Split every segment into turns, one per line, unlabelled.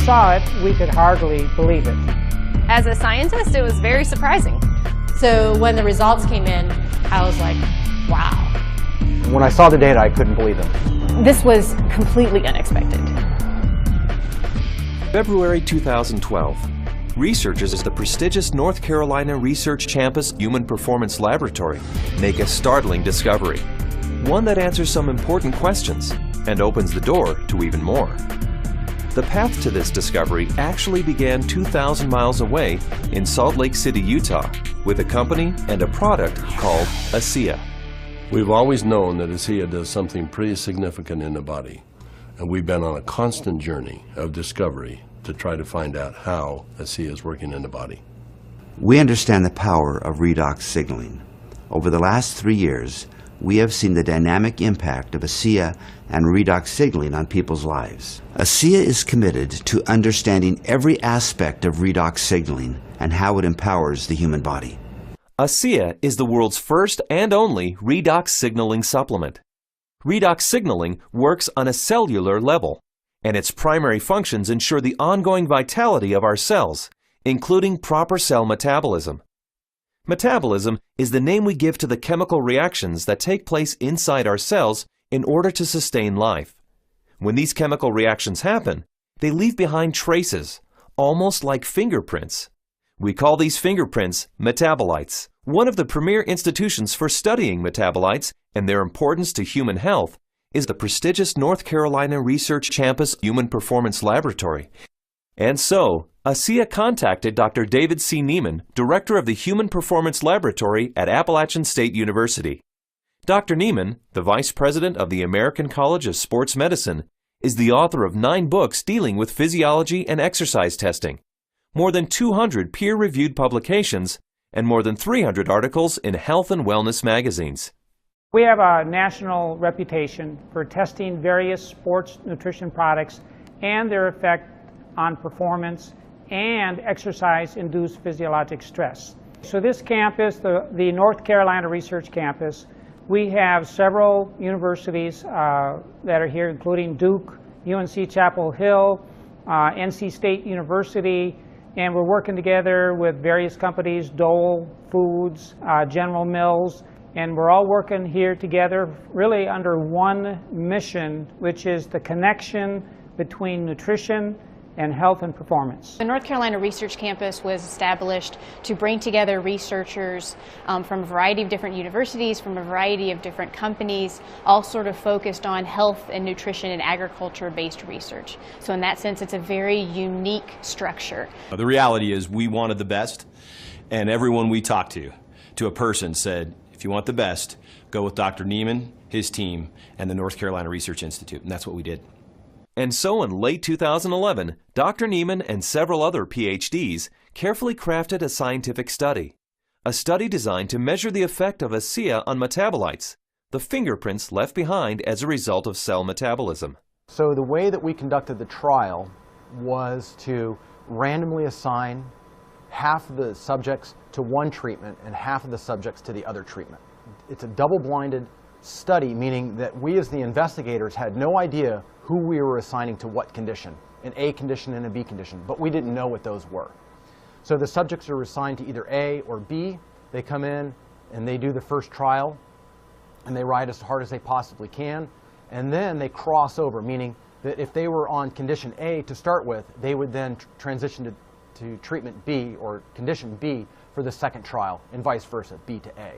saw it, we could hardly believe it.
As a scientist, it was very surprising.
So when the results came in, I was like, wow.
When I saw the data, I couldn't believe it.
This was completely unexpected.
February 2012. Researchers at the prestigious North Carolina Research Campus Human Performance Laboratory make a startling discovery. One that answers some important questions and opens the door to even more. The path to this discovery actually began 2,000 miles away in Salt Lake City, Utah, with a company and a product called ASEA.
We've always known that ASEA does something pretty significant in the body, and we've been on a constant journey of discovery to try to find out how ASEA is working in the body.
We understand the power of redox signaling. Over the last 3 years, we have seen the dynamic impact of ASEA and redox signaling on people's lives. ASEA is committed to understanding every aspect of redox signaling and how it empowers the human body.
ASEA is the world's first and only redox signaling supplement. Redox signaling works on a cellular level, and its primary functions ensure the ongoing vitality of our cells, including proper cell metabolism. Metabolism is the name we give to the chemical reactions that take place inside our cells in order to sustain life. When these chemical reactions happen, they leave behind traces, almost like fingerprints. We call these fingerprints metabolites. One of the premier institutions for studying metabolites and their importance to human health is the prestigious North Carolina Research Campus Human Performance Laboratory. And so, ASEA contacted Dr. David C. Neiman, director of the Human Performance Laboratory at Appalachian State University. Dr. Neiman, the vice president of the American College of Sports Medicine, is the author of 9 books dealing with physiology and exercise testing, more than 200 peer-reviewed publications, and more than 300 articles in health and wellness magazines.
We have a national reputation for testing various sports nutrition products and their effect on performance and exercise-induced physiologic stress. So this campus, the North Carolina Research Campus, we have several universities that are here, including Duke, UNC Chapel Hill, NC State University, and we're working together with various companies, Dole Foods, General Mills, and we're all working here together really under one mission, which is the connection between nutrition and health and performance.
The North Carolina Research Campus was established to bring together researchers from a variety of different universities, from a variety of different companies, all sort of focused on health and nutrition and agriculture-based research. So in that sense, it's a very unique structure.
The reality is we wanted the best, and everyone we talked to a person said, if you want the best, go with Dr. Neiman, his team, and the North Carolina Research Institute, and that's what we did.
And so in late 2011, Dr. Neiman and several other PhDs carefully crafted a scientific study. A study designed to measure the effect of ASEA on metabolites, the fingerprints left behind as a result of cell metabolism.
So the way that we conducted the trial was to randomly assign half of the subjects to one treatment and half of the subjects to the other treatment. It's a double-blinded study, meaning that we as the investigators had no idea who we were assigning to what condition, an A condition and a B condition, but we didn't know what those were. So the subjects are assigned to either A or B. They come in and they do the first trial and they ride as hard as they possibly can, and then they cross over, meaning that if they were on condition A to start with, they would then transition to treatment B or condition B for the second trial, and vice versa, B to A.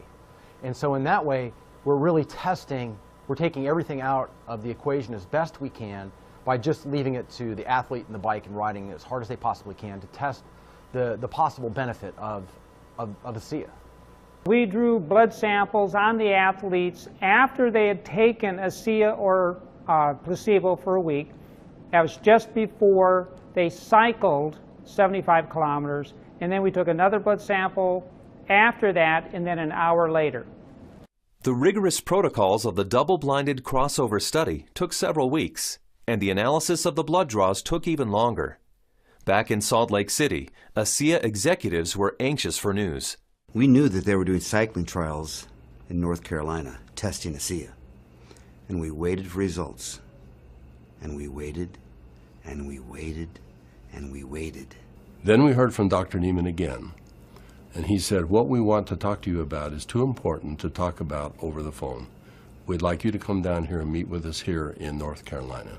And so in that way, we're really testing, we're taking everything out of the equation as best we can by just leaving it to the athlete and the bike and riding as hard as they possibly can to test the possible benefit of ASEA.
We drew blood samples on the athletes after they had taken ASEA or placebo for a week. That was just before they cycled 75 kilometers, and then we took another blood sample after that, and then an hour later.
The rigorous protocols of the double-blinded crossover study took several weeks, and the analysis of the blood draws took even longer. Back in Salt Lake City, ASEA executives were anxious for news.
We knew that they were doing cycling trials in North Carolina, testing ASEA. And we waited for results. And we waited, and we waited, and we waited.
Then we heard from Dr. Neiman again, and he said, what we want to talk to you about is too important to talk about over the phone. We'd like you to come down here and meet with us here in North Carolina.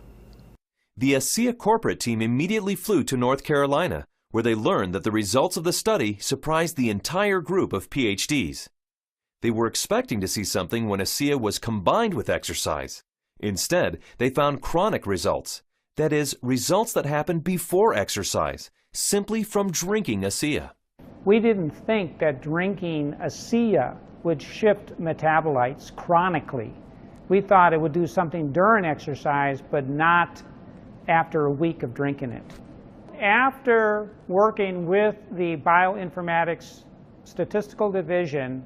The ASEA corporate team immediately flew to North Carolina, where they learned that the results of the study surprised the entire group of PhDs. They were expecting to see something when ASEA was combined with exercise. Instead, they found chronic results. That is, results that happen before exercise, simply from drinking ASEA.
We didn't think that drinking ASEA would shift metabolites chronically. We thought it would do something during exercise, but not after a week of drinking it. After working with the bioinformatics statistical division,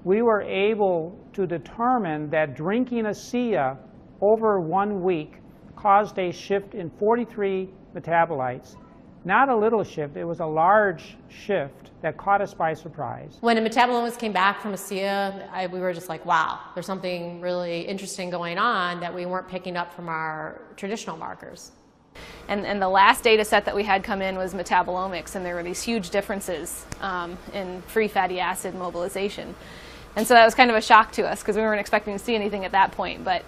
we were able to determine that drinking ASEA over 1 week caused a shift in 43 metabolites. Not a little shift, it was a large shift that caught us by surprise.
When the metabolomics came back from ASEA, we were just like, wow, there's something really interesting going on that we weren't picking up from our traditional markers.
And the last data set that we had come in was metabolomics, and there were these huge differences in free fatty acid mobilization. And so that was kind of a shock to us because we weren't expecting to see anything at that point, but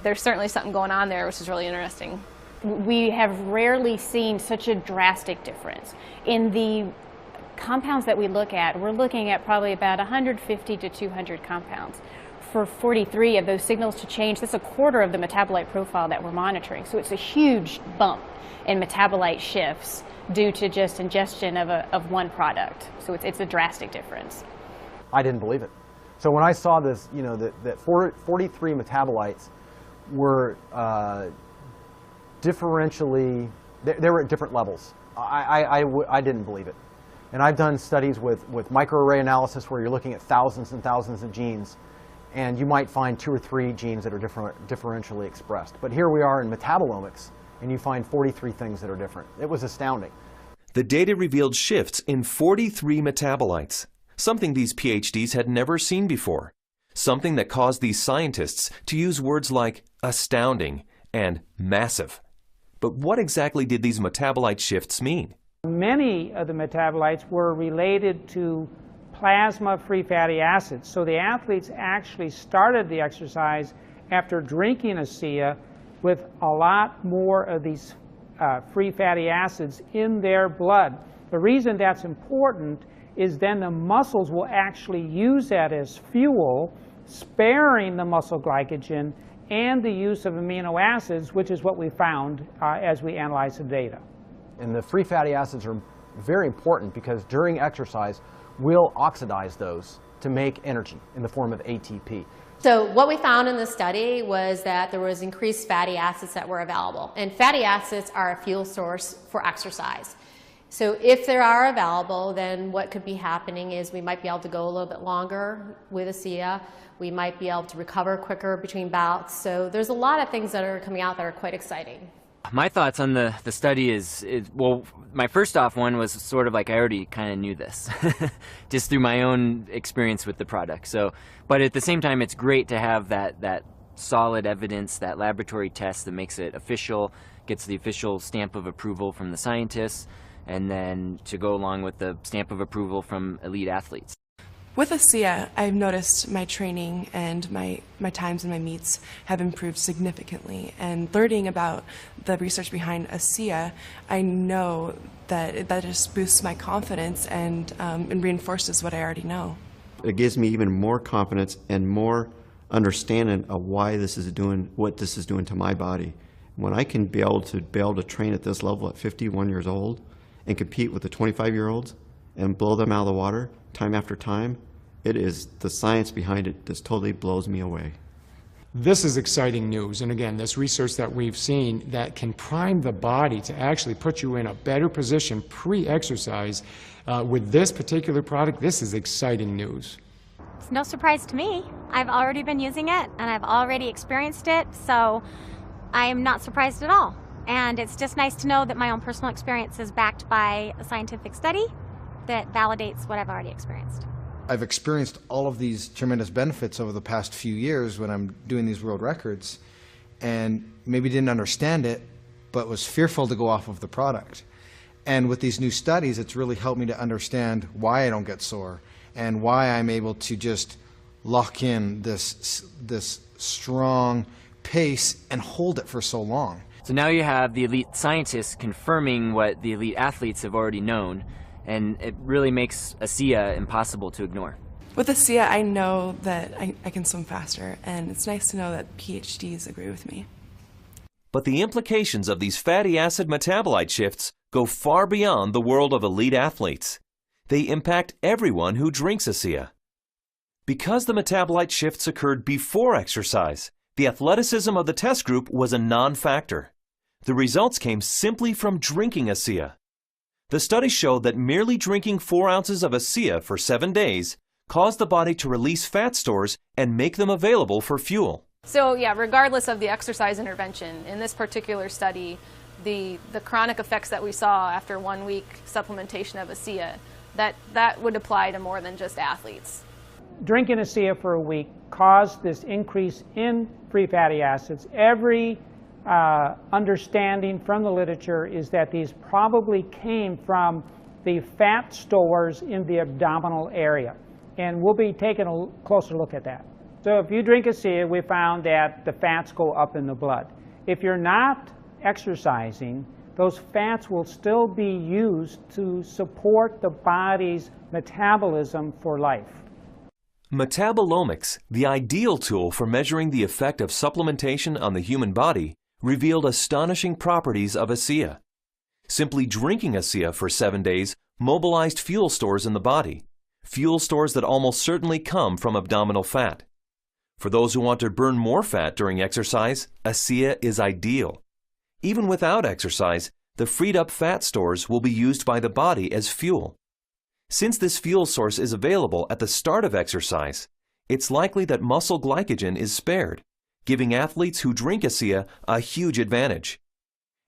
there's certainly something going on there which is really interesting.
We have rarely seen such a drastic difference. In the compounds that we look at, we're looking at probably about 150 to 200 compounds. For 43 of those signals to change, that's a quarter of the metabolite profile that we're monitoring. So it's a huge bump in metabolite shifts due to just ingestion of one product. So it's a drastic difference.
I didn't believe it. So when I saw this, you know, that 43 metabolites were differentially, they were at different levels. I didn't believe it. And I've done studies with microarray analysis where you're looking at thousands and thousands of genes, and you might find 2 or 3 genes that are differentially expressed. But here we are in metabolomics, and you find 43 things that are different. It was astounding.
The data revealed shifts in 43 metabolites, something these PhDs had never seen before, something that caused these scientists to use words like astounding and massive. But what exactly did these metabolite shifts mean?
Many of the metabolites were related to plasma-free fatty acids. So the athletes actually started the exercise after drinking ASEA with a lot more of these free fatty acids in their blood. The reason that's important is then the muscles will actually use that as fuel, sparing the muscle glycogen and the use of amino acids, which is what we found as we analyzed the data.
And the free fatty acids are very important because during exercise, we'll oxidize those to make energy in the form of ATP.
So what we found in the study was that there was increased fatty acids that were available. And fatty acids are a fuel source for exercise. So if they are available, then what could be happening is we might be able to go a little bit longer with ASEA. We might be able to recover quicker between bouts. So there's a lot of things that are coming out that are quite exciting.
My thoughts on the study is, well, my first off one was sort of like I already kind of knew this, just through my own experience with the product. So, but at the same time, it's great to have that solid evidence, that laboratory test that makes it official, gets the official stamp of approval from the scientists, and then to go along with the stamp of approval from elite athletes.
With ASEA, I've noticed my training and my times and my meets have improved significantly. And learning about the research behind ASEA, I know that that just boosts my confidence and reinforces what I already know.
It gives me even more confidence and more understanding of why this is doing what this is doing to my body. When I can be able to train at this level at 51 years old and compete with the 25-year-olds and blow them out of the water time after time, it is the science behind it that totally blows me away.
This is exciting news, and again, this research that we've seen that can prime the body to actually put you in a better position pre-exercise with this particular product, this is exciting news.
It's no surprise to me. I've already been using it, and I've already experienced it, so I am not surprised at all. And it's just nice to know that my own personal experience is backed by a scientific study that validates what I've already experienced.
I've experienced all of these tremendous benefits over the past few years when I'm doing these world records, and maybe didn't understand it, but was fearful to go off of the product. And with these new studies, it's really helped me to understand why I don't get sore and why I'm able to just lock in this strong pace and hold it for so long.
So now you have the elite scientists confirming what the elite athletes have already known, and it really makes ASEA impossible to ignore.
With ASEA, I know that I can swim faster, and it's nice to know that PhDs agree with me.
But the implications of these fatty acid metabolite shifts go far beyond the world of elite athletes. They impact everyone who drinks ASEA. Because the metabolite shifts occurred before exercise, the athleticism of the test group was a non-factor. The results came simply from drinking ASEA. The study showed that merely drinking 4 ounces of ASEA for 7 days caused the body to release fat stores and make them available for fuel.
So yeah, regardless of the exercise intervention, in this particular study, the chronic effects that we saw after 1 week supplementation of ASEA, that would apply to more than just athletes.
Drinking ASEA for a week caused this increase in free fatty acids. Every understanding from the literature is that these probably came from the fat stores in the abdominal area. And we'll be taking a closer look at that. So if you drink ASEA, we found that the fats go up in the blood. If you're not exercising, those fats will still be used to support the body's metabolism for life.
Metabolomics, the ideal tool for measuring the effect of supplementation on the human body, revealed astonishing properties of ASEA. Simply drinking ASEA for 7 days mobilized fuel stores in the body, fuel stores that almost certainly come from abdominal fat. For those who want to burn more fat during exercise, ASEA is ideal. Even without exercise, the freed up fat stores will be used by the body as fuel. Since this fuel source is available at the start of exercise, it's likely that muscle glycogen is spared, giving athletes who drink ASEA a huge advantage.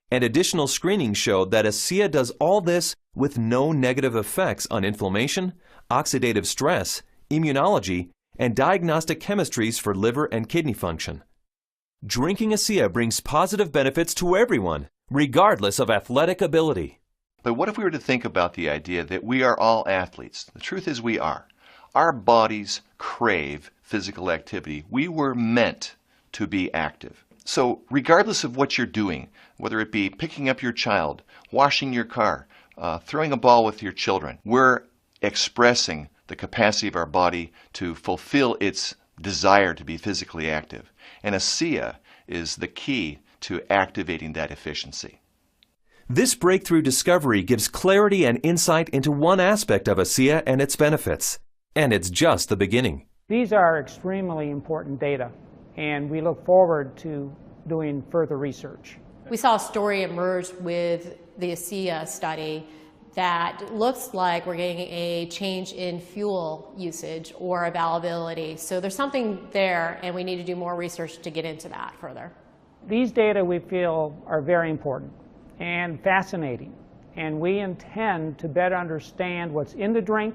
And additional screening showed that ASEA does all this with no negative effects on inflammation, oxidative stress, immunology, and diagnostic chemistries for liver and kidney function. Drinking ASEA brings positive benefits to everyone, regardless of athletic ability.
But what if we were to think about the idea that we are all athletes? The truth is we are. Our bodies crave physical activity. We were meant to be active. So regardless of what you're doing, whether it be picking up your child, washing your car, throwing a ball with your children, we're expressing the capacity of our body to fulfill its desire to be physically active. And ASEA is the key to activating that efficiency.
This breakthrough discovery gives clarity and insight into one aspect of ASEA and its benefits. And it's just the beginning.
These are extremely important data, and we look forward to doing further research.
We saw a story emerge with the ASEA study that looks like we're getting a change in fuel usage or availability. So there's something there, and we need to do more research to get into that further.
These data we feel are very important and fascinating, and we intend to better understand what's in the drink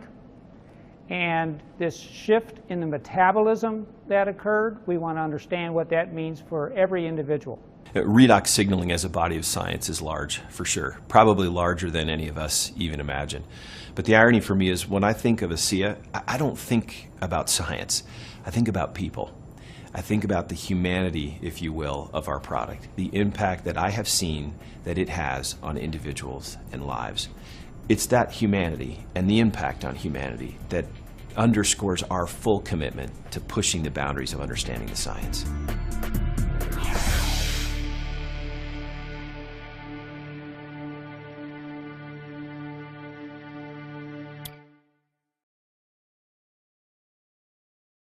and this shift in the metabolism that occurred. We want to understand what that means for every individual.
Redox signaling as a body of science is large, for sure. Probably larger than any of us even imagine. But the irony for me is when I think of ASEA, I don't think about science. I think about people. I think about the humanity, if you will, of our product, the impact that I have seen that it has on individuals and lives. It's that humanity and the impact on humanity that underscores our full commitment to pushing the boundaries of understanding the science.